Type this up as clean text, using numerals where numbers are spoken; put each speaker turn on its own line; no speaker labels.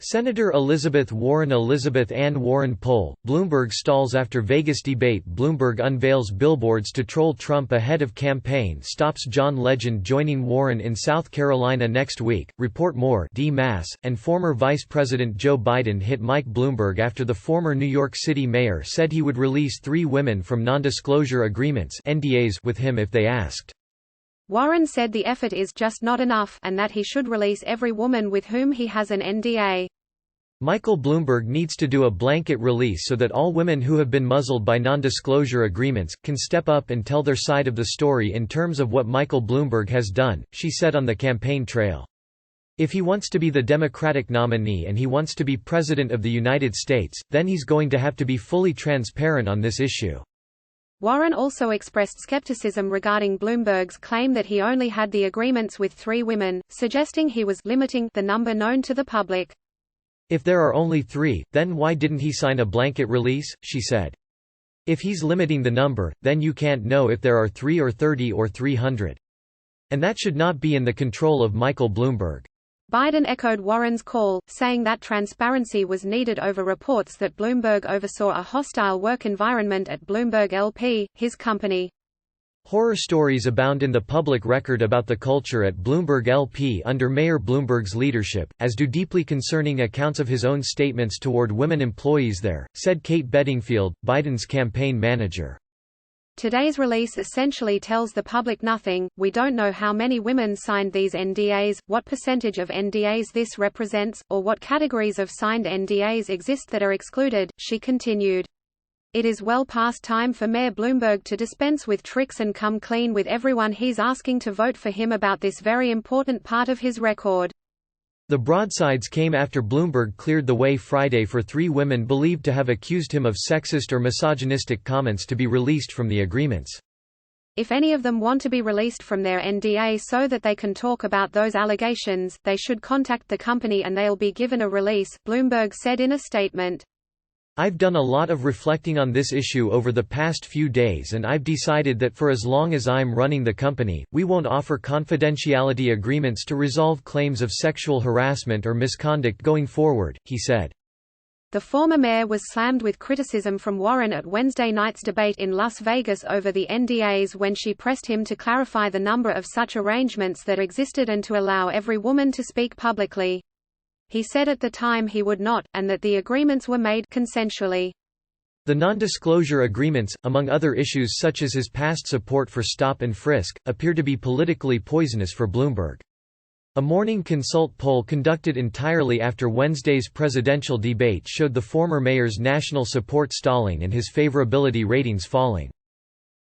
Senator Elizabeth Ann Warren poll, Bloomberg stalls after Vegas debate. Bloomberg unveils billboards to troll Trump ahead of campaign. Stops John Legend joining Warren in South Carolina next week. Report more. D-Mass, and former Vice President Joe Biden hit Mike Bloomberg after the former New York City mayor said he would release 3 women from nondisclosure agreements (NDAs) with him if they asked.
Warren said the effort is just not enough, and that he should release every woman with whom he has an NDA.
Michael Bloomberg needs to do a blanket release so that all women who have been muzzled by non-disclosure agreements can step up and tell their side of the story in terms of what Michael Bloomberg has done, she said on the campaign trail. If he wants to be the Democratic nominee and he wants to be President of the United States, then he's going to have to be fully transparent on this issue.
Warren also expressed skepticism regarding Bloomberg's claim that he only had the agreements with 3 women, suggesting he was limiting the number known to the public.
If there are only 3, then why didn't he sign a blanket release, she said. If he's limiting the number, then you can't know if there are 3 or 30 or 300. And that should not be in the control of Michael Bloomberg.
Biden echoed Warren's call, saying that transparency was needed over reports that Bloomberg oversaw a hostile work environment at Bloomberg LP, his company.
Horror stories abound in the public record about the culture at Bloomberg LP under Mayor Bloomberg's leadership, as do deeply concerning accounts of his own statements toward women employees there, said Kate Bedingfield, Biden's campaign manager.
Today's release essentially tells the public nothing. We don't know how many women signed these NDAs, what percentage of NDAs this represents, or what categories of signed NDAs exist that are excluded, she continued. It is well past time for Mayor Bloomberg to dispense with tricks and come clean with everyone he's asking to vote for him about this very important part of his record.
The broadsides came after Bloomberg cleared the way Friday for 3 women believed to have accused him of sexist or misogynistic comments to be released from the agreements.
If any of them want to be released from their NDA so that they can talk about those allegations, they should contact the company and they'll be given a release, Bloomberg said in a statement.
I've done a lot of reflecting on this issue over the past few days and I've decided that for as long as I'm running the company, we won't offer confidentiality agreements to resolve claims of sexual harassment or misconduct going forward, he said.
The former mayor was slammed with criticism from Warren at Wednesday night's debate in Las Vegas over the NDAs when she pressed him to clarify the number of such arrangements that existed and to allow every woman to speak publicly. He said at the time he would not, and that the agreements were made consensually.
The non-disclosure agreements, among other issues such as his past support for stop and frisk, appear to be politically poisonous for Bloomberg. A Morning Consult poll conducted entirely after Wednesday's presidential debate showed the former mayor's national support stalling and his favorability ratings falling.